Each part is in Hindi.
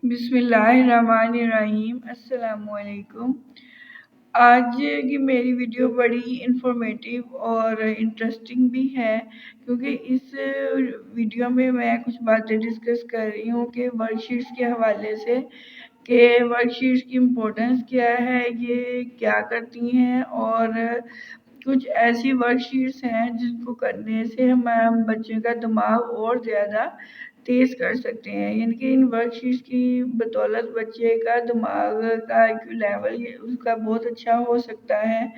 बिस्मिल्लाहिर्रहमानिर्रहीम। अस्सलामुअलैकुम। आज की मेरी वीडियो बड़ी इंफॉर्मेटिव और इंटरेस्टिंग भी है, क्योंकि इस वीडियो में मैं कुछ बातें डिस्कस कर रही हूँ कि वर्कशीट्स के हवाले से कि वर्कशीट्स की इम्पोर्टेंस क्या है, ये क्या करती हैं, और कुछ ऐसी वर्कशीट्स हैं जिनको करने से हम बच्चे का दिमाग और ज़्यादा तेज़ कर सकते हैं। यानी कि इन वर्कशीट्स की बदौलत बच्चे का दिमाग का IQ लेवल उसका बहुत अच्छा हो सकता है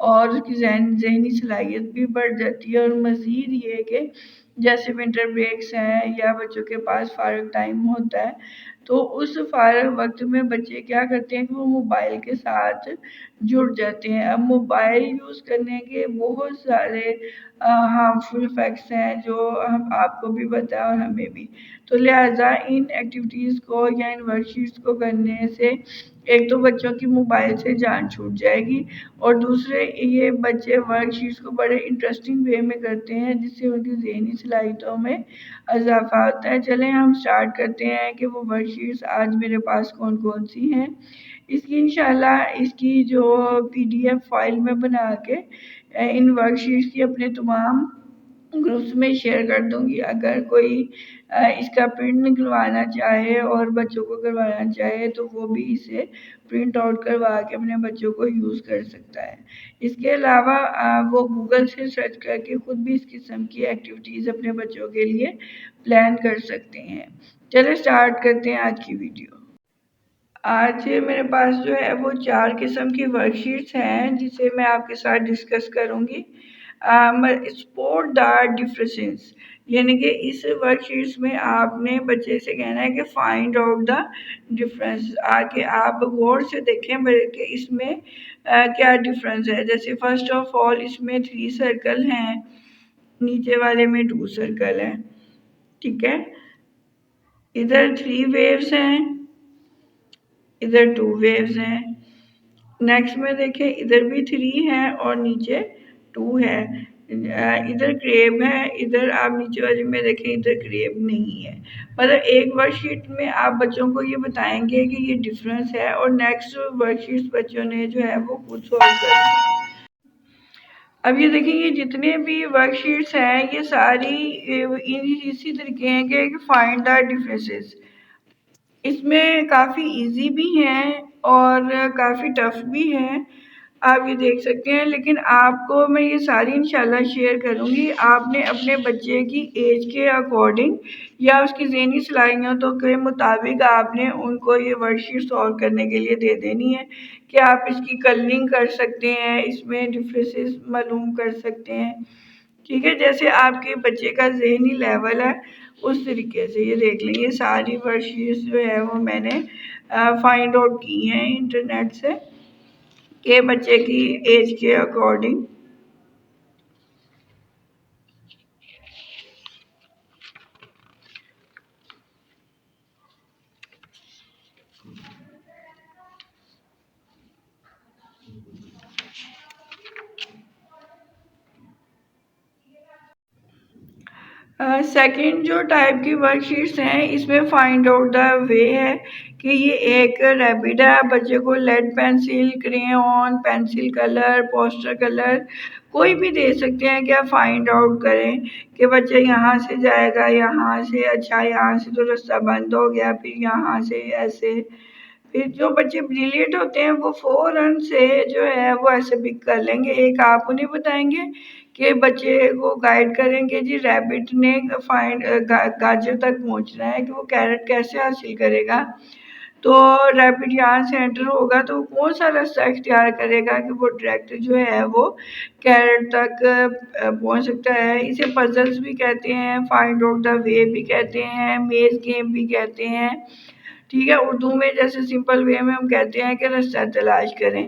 और उसकी ज़हनी सलाहियत भी बढ़ जाती है। और मज़ीद ये कि जैसे विंटर ब्रेक्स हैं या बच्चों के पास फ़ारग टाइम होता है, तो उस फ़ारग वक्त में बच्चे क्या करते हैं कि वो मोबाइल के साथ जुड़ जाते हैं। अब मोबाइल यूज़ करने के बहुत सारे हार्मफुल इफ़ेक्ट्स हैं जो हम आपको भी पता है और हमें भी। तो लिहाजा इन एक्टिविटीज़ को या इन वर्कशीट्स को करने से एक तो बच्चों की मोबाइल से जान छूट जाएगी, और दूसरे ये बच्चे वर्कशीट्स को बड़े इंटरेस्टिंग वे में करते हैं जिससे उनकी ज़हनी सलाहियतों में इजाफा होता है। चलें हम स्टार्ट करते हैं कि वो वर्कशीट्स आज मेरे पास कौन कौन सी हैं। इसकी इंशाल्लाह इसकी जो PDF फाइल में बना के इन वर्कशीट्स की अपने तमाम ग्रुप्स में शेयर कर दूंगी। अगर कोई इसका प्रिंट निकलवाना चाहे और बच्चों को करवाना चाहे तो वो भी इसे प्रिंट आउट करवा के अपने बच्चों को यूज़ कर सकता है। इसके अलावा वो गूगल से सर्च करके खुद भी इस किस्म की एक्टिविटीज़ अपने बच्चों के लिए प्लान कर सकते हैं। चलिए स्टार्ट करते हैं आज की वीडियो। आज मेरे पास जो है वो 4 किस्म की वर्कशीट्स हैं जिसे मैं आपके साथ डिस्कस करूँगी। स्पॉट द डिफरेंसेस, यानी कि इस वर्कशीट्स में आपने बच्चे से कहना है कि फाइंड आउट द डिफरेंस। आके आप गौर से देखें कि इसमें क्या डिफरेंस है। जैसे फर्स्ट ऑफ ऑल इसमें 3 सर्कल हैं, नीचे वाले में 2 सर्कल हैं, ठीक है। इधर 3 वेव्स हैं, इधर 2 वेव्स हैं। नेक्स्ट में देखें इधर भी 3 है और नीचे 2 है। इधर क्रेब है, इधर आप नीचे वाले में देखें इधर क्रेब नहीं है। मतलब एक वर्कशीट में आप बच्चों को ये बताएंगे कि ये डिफरेंस है और नेक्स्ट वर्कशीट्स बच्चों ने जो है वो खुद सॉल्व करनी है। अब ये देखिए ये जितने भी वर्कशीट्स हैं ये सारी इसी तरीके हैं कि फाइंड द डिफरेंसेस। इसमें काफ़ी इजी भी हैं और काफ़ी टफ भी हैं, आप ये देख सकते हैं। लेकिन आपको मैं ये सारी इंशाल्लाह शेयर करूँगी। आपने अपने बच्चे की एज के अकॉर्डिंग या उसकी ज़हनी सलाहियतों के मुताबिक आपने उनको ये वर्कशीट सॉल्व करने के लिए दे देनी है कि आप इसकी कलरिंग कर सकते हैं, इसमें डिफरेंसेस मालूम कर सकते हैं, ठीक है। जैसे आपके बच्चे का ज़हनी लेवल है उस तरीके से ये देख लें। ये सारी वर्कशीट्स जो है वो मैंने फाइंड आउट की हैं इंटरनेट से कि बच्चे की एज के अकॉर्डिंग। सेकंड जो टाइप की वर्कशीट्स हैं इसमें फाइंड आउट द वे है कि ये एक रैबिट है। बच्चे को lead pencil, crayon, pencil colour, poster colour कोई भी दे सकते हैं कि आप फाइंड आउट करें कि बच्चा यहाँ से जाएगा, यहाँ से, अच्छा यहाँ से तो रास्ता बंद हो गया, फिर यहाँ से ऐसे। फिर जो बच्चे ब्रिलियंट होते हैं वो फ़ौरन से जो है वो ऐसे पिक कर लेंगे। एक आप उन्हें बताएंगे कि बच्चे को गाइड करेंगे जी रैबिट ने गाजर तक पहुंचना है कि वो कैरेट कैसे हासिल करेगा। तो रैबिट यहाँ से एंटर होगा तो कौन सा रास्ता इख्तियार करेगा कि वो डायरेक्ट जो है वो कैरेट तक पहुंच सकता है। इसे पजल्स भी कहते हैं, फाइंड आउट द वे भी कहते हैं, मेज गेम भी कहते हैं, ठीक है। उर्दू में जैसे सिंपल वे में हम कहते हैं कि रास्ता तलाश करें।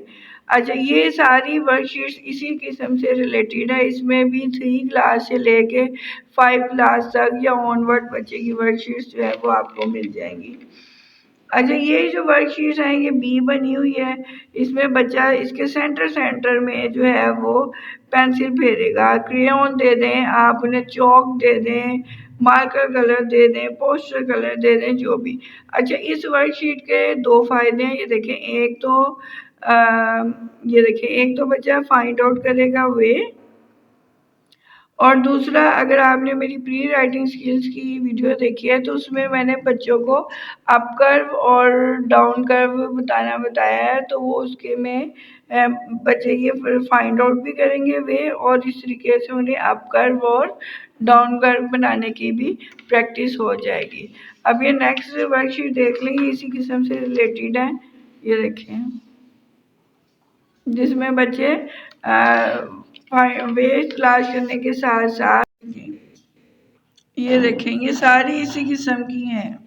अच्छा ये सारी वर्कशीट्स इसी किस्म से रिलेटेड है। इसमें भी 3 क्लास से लेके 5 क्लास तक या ऑनवर्ड बच्चे की वर्कशीट्स जो है वो आपको मिल जाएंगी। अच्छा, ये जो वर्कशीट है ये बी बनी हुई है। इसमें बच्चा इसके सेंटर में जो है वो पेंसिल फेरेगा, क्रेयॉन दे दें, आप उन्हें चौक दे दें, मार्कर कलर दे दें, पोस्टर कलर दे दें, जो भी। अच्छा, इस वर्कशीट के दो फायदे हैं, ये देखें। एक तो ये देखें, एक तो बच्चा फाइंड आउट करेगा वे, और दूसरा, अगर आपने मेरी प्री राइटिंग स्किल्स की वीडियो देखी है तो उसमें मैंने बच्चों को अप कर्व और डाउन कर्व बताया है, तो वो उसके में बच्चे ये फाइंड आउट भी करेंगे वे, और इस तरीके से उन्हें अप कर्व और डाउन कर्व बनाने की भी प्रैक्टिस हो जाएगी। अब ये नेक्स्ट वर्कशीट देख लेंगे, इसी किस्म से रिलेटेड है। ये देखें, जिसमें बच्चे वेट तलाश करने के साथ साथ, ये देखें, ये सारी इसी किस्म की हैं।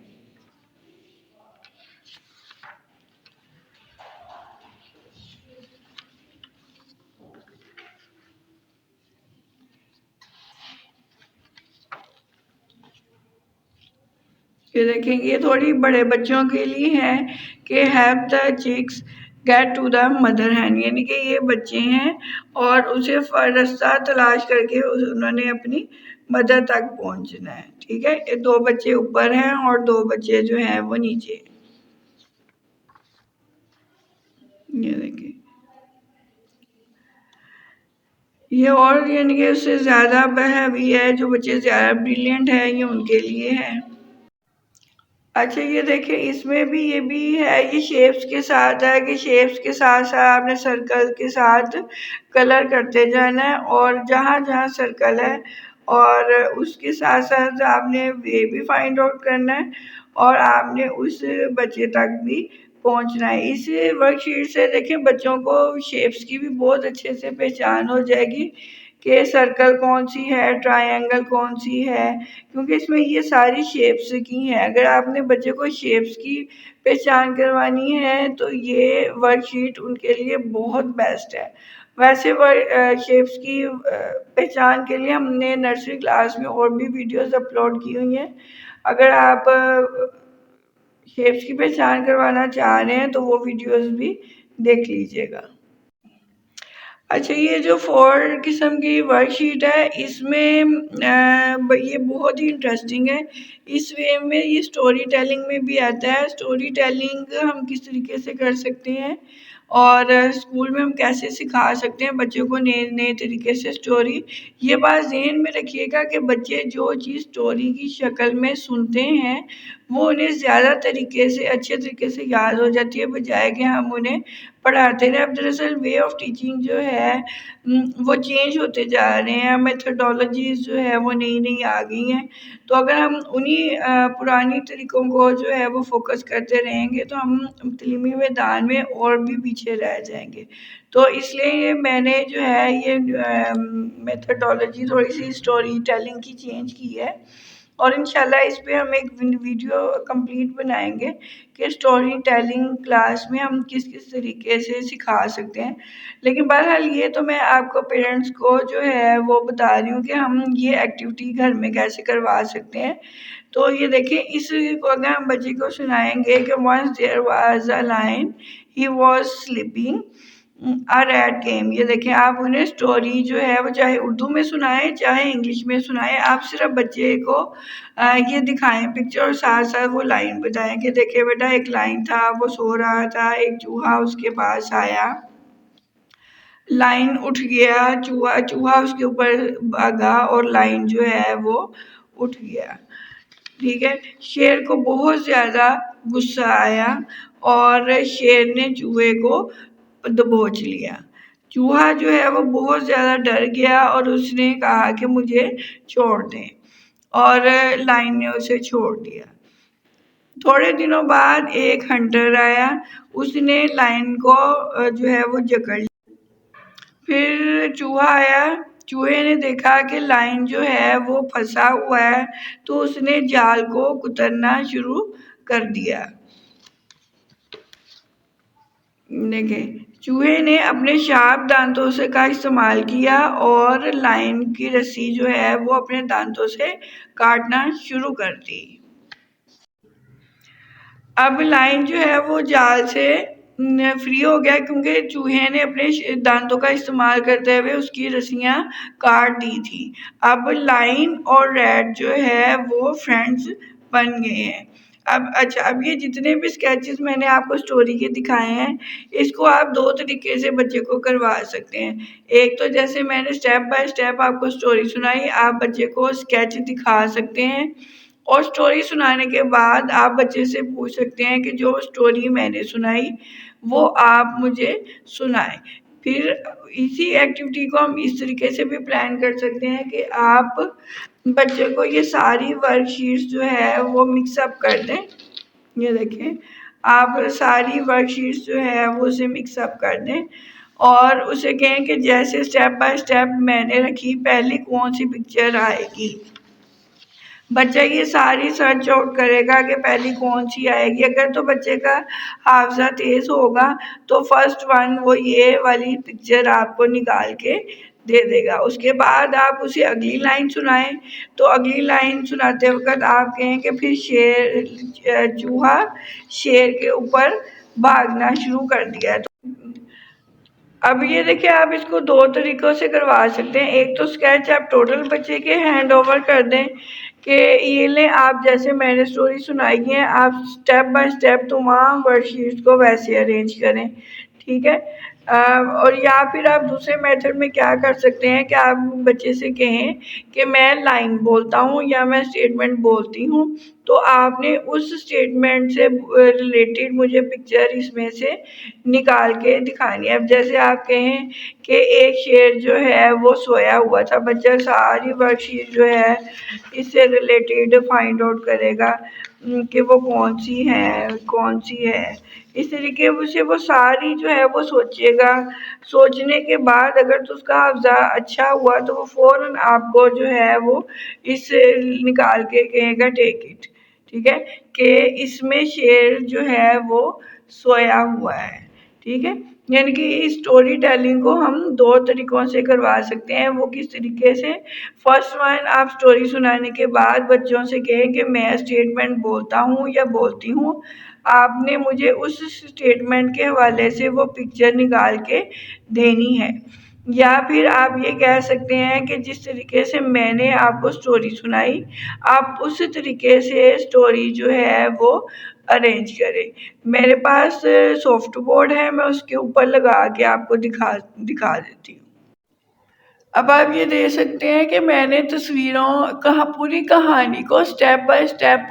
ये देखेंगे, ये थोड़ी बड़े बच्चों के लिए है कि have the chicks get to the mother hen, यानी कि ये बच्चे हैं और उसे रास्ता तलाश करके उन्होंने अपनी मदर तक पहुंचना है। ठीक है, ये दो बच्चे ऊपर हैं और दो बच्चे जो हैं वो नीचे। ये देखिए, ये और यानी कि उससे ज़्यादा हैवी है, जो बच्चे ज़्यादा ब्रिलियंट है ये उनके लिए है। अच्छा, ये देखिए, इसमें भी ये भी है, ये शेप्स के साथ है कि शेप्स के साथ साथ आपने सर्कल के साथ कलर करते जाना है, और जहाँ जहाँ सर्कल है और उसके साथ साथ आपने वे भी फाइंड आउट करना है, और आपने उस बच्चे तक भी पहुंचना है। इस वर्कशीट से देखिए बच्चों को शेप्स की भी बहुत अच्छे से पहचान हो जाएगी कि सर्कल कौन सी है, ट्रायंगल कौन सी है, क्योंकि इसमें ये सारी शेप्स की हैं। अगर आपने बच्चे को शेप्स की पहचान करवानी है तो ये वर्कशीट उनके लिए बहुत बेस्ट है। वैसे शेप्स की पहचान के लिए हमने नर्सरी क्लास में और भी वीडियोस अपलोड की हुई हैं। अगर आप शेप्स की पहचान करवाना चाह रहे हैं तो वो वीडियोस भी देख लीजिएगा। अच्छा, ये जो 4 किस्म की वर्कशीट है इसमें ये बहुत ही इंटरेस्टिंग है। इस वे में ये स्टोरी टेलिंग में भी आता है। स्टोरी टेलिंग हम किस तरीके से कर सकते हैं और स्कूल में हम कैसे सिखा सकते हैं बच्चों को नए नए तरीके से स्टोरी। ये बात ज़हन में रखिएगा कि बच्चे जो चीज़ स्टोरी की शक्ल में सुनते हैं वो उन्हें ज़्यादा तरीके से अच्छे तरीके से याद हो जाती है, बजाय कि हम उन्हें पढ़ाते रहे। अब दरअसल वे ऑफ टीचिंग जो है वो चेंज होते जा रहे हैं, मेथडोलॉजीज़ जो है वो नई नई आ गई हैं। तो अगर हम उन्हीं पुरानी तरीक़ों को जो है वो फ़ोकस करते रहेंगे तो हम तलीमी मैदान में और भी पीछे रह जाएंगे। तो इसलिए मैंने जो है ये मेथडोलॉजी थोड़ी सी स्टोरी टेलिंग की चेंज की है, और इंशाल्लाह इस पे हम एक वीडियो कंप्लीट बनाएंगे कि स्टोरी टेलिंग क्लास में हम किस किस तरीके से सिखा सकते हैं। लेकिन बहरहाल ये तो मैं आपको पेरेंट्स को जो है वो बता रही हूँ कि हम ये एक्टिविटी घर में कैसे करवा सकते हैं। तो ये देखिए, इस को अगर हम बच्चे को सुनाएंगे कि once there was a lion, he was sleeping, a rat came. ये देखें, आप उन्हें स्टोरी जो है वो चाहे उर्दू में सुनाएं चाहे इंग्लिश में सुनाएं, आप सिर्फ बच्चे को ये दिखाएं पिक्चर और साथ साथ वो लाइन बताएं कि देखे बेटा, एक लाइन था, वो सो रहा था, एक चूहा उसके पास आया, लाइन उठ गया, चूहा चूहा उसके ऊपर भागा और लाइन जो है वो उठ गया। ठीक है, शेर को बहुत ज़्यादा गुस्सा आया और शेर ने चूहे को दबोच लिया। चूहा जो है वो बहुत ज़्यादा डर गया और उसने कहा कि मुझे छोड़ दें, और लाइन ने उसे छोड़ दिया। थोड़े दिनों बाद एक हंटर आया, उसने लाइन को जो है वो जकड़ लिया। फिर चूहा आया, चूहे ने देखा कि लाइन जो है वो फंसा हुआ है, तो उसने जाल को कुतरना शुरू कर दिया। देखें, चूहे ने अपने शार्प दांतों से का इस्तेमाल किया और लाइन की रस्सी जो है वो अपने दांतों से काटना शुरू कर दी। अब लाइन जो है वो जाल से फ्री हो गया, क्योंकि चूहे ने अपने दांतों का इस्तेमाल करते हुए उसकी रस्सियां काट दी थी। अब लाइन और रेड जो है वो फ्रेंड्स बन गए हैं। अब अच्छा, अब ये जितने भी स्केचेस मैंने आपको स्टोरी के दिखाए हैं, इसको आप दो तरीके से बच्चे को करवा सकते हैं। एक तो जैसे मैंने स्टेप बाय स्टेप आपको स्टोरी सुनाई, आप बच्चे को स्केच दिखा सकते हैं, और स्टोरी सुनाने के बाद आप बच्चे से पूछ सकते हैं कि जो स्टोरी मैंने सुनाई वो आप मुझे सुनाएं। फिर इसी एक्टिविटी को हम इस तरीके से भी प्लान कर सकते हैं कि आप बच्चे को ये सारी वर्कशीट्स जो है वो मिक्सअप कर दें। ये देखें, आप सारी वर्कशीट्स जो है वो उसे मिक्सअप कर दें और उसे कहें कि जैसे स्टेप बाय स्टेप मैंने रखी, पहली कौन सी पिक्चर आएगी। बच्चा ये सारी सर्च आउट करेगा कि पहली कौन सी आएगी। अगर तो बच्चे का हाफजा तेज होगा तो फर्स्ट वन वो ये वाली पिक्चर आपको निकाल के दे देगा। उसके बाद आप उसे अगली लाइन सुनाएं, तो अगली लाइन सुनाते वक्त आप कहें कि फिर चूहा शेर के ऊपर भागना शुरू कर दिया। अब ये देखिए, आप इसको दो तरीकों से करवा सकते हैं। एक तो स्केच आप टोटल बच्चे के हैंड ओवर कर दें कि ये लें, आप जैसे मैंने स्टोरी सुनाई है आप स्टेप बाय स्टेप तमाम वर्कशीट्स को वैसे अरेंज करें, ठीक है। और या फिर आप दूसरे मेथड में क्या कर सकते हैं कि आप बच्चे से कहें कि मैं लाइन बोलता हूँ या मैं स्टेटमेंट बोलती हूँ, तो आपने उस स्टेटमेंट से रिलेटेड मुझे पिक्चर इसमें से निकाल के दिखानी है। अब जैसे आप कहें कि एक शेर जो है वो सोया हुआ था, बच्चा सारी वर्कशीट जो है इससे रिलेटेड फाइंड आउट करेगा कि वो कौन सी है। इस तरीके से वो सारी जो है वो सोचेगा। सोचने के बाद अगर तो उसका हाफजा अच्छा हुआ तो वो फौरन आपको जो है वो इस निकाल के कहेगा टेक इट, ठीक है, कि इसमें शेर जो है वो सोया हुआ है, ठीक है। यानी कि स्टोरी टेलिंग को हम दो तरीकों से करवा सकते हैं। वो किस तरीके से, फर्स्ट वन, आप स्टोरी सुनाने के बाद बच्चों से कहें कि मैं स्टेटमेंट बोलता हूँ या बोलती हूँ, आपने मुझे उस स्टेटमेंट के हवाले से वो पिक्चर निकाल के देनी है। या फिर आप ये कह सकते हैं कि जिस तरीके से मैंने आपको स्टोरी सुनाई आप उस तरीके से स्टोरी जो है वो अरेंज करें। मेरे पास सॉफ्ट बोर्ड है, मैं उसके ऊपर लगा के आपको दिखा देती हूँ। अब आप ये दे सकते हैं कि मैंने तस्वीरों पूरी कहानी को स्टेप बाय स्टेप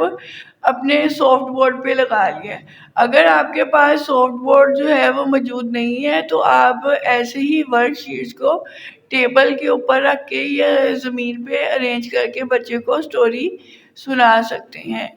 अपने सॉफ्ट बोर्ड पे लगा लिया है। अगर आपके पास सॉफ्ट बोर्ड जो है वो मौजूद नहीं है तो आप ऐसे ही वर्कशीट्स को टेबल के ऊपर रख के या ज़मीन पे अरेंज करके बच्चे को स्टोरी सुना सकते हैं।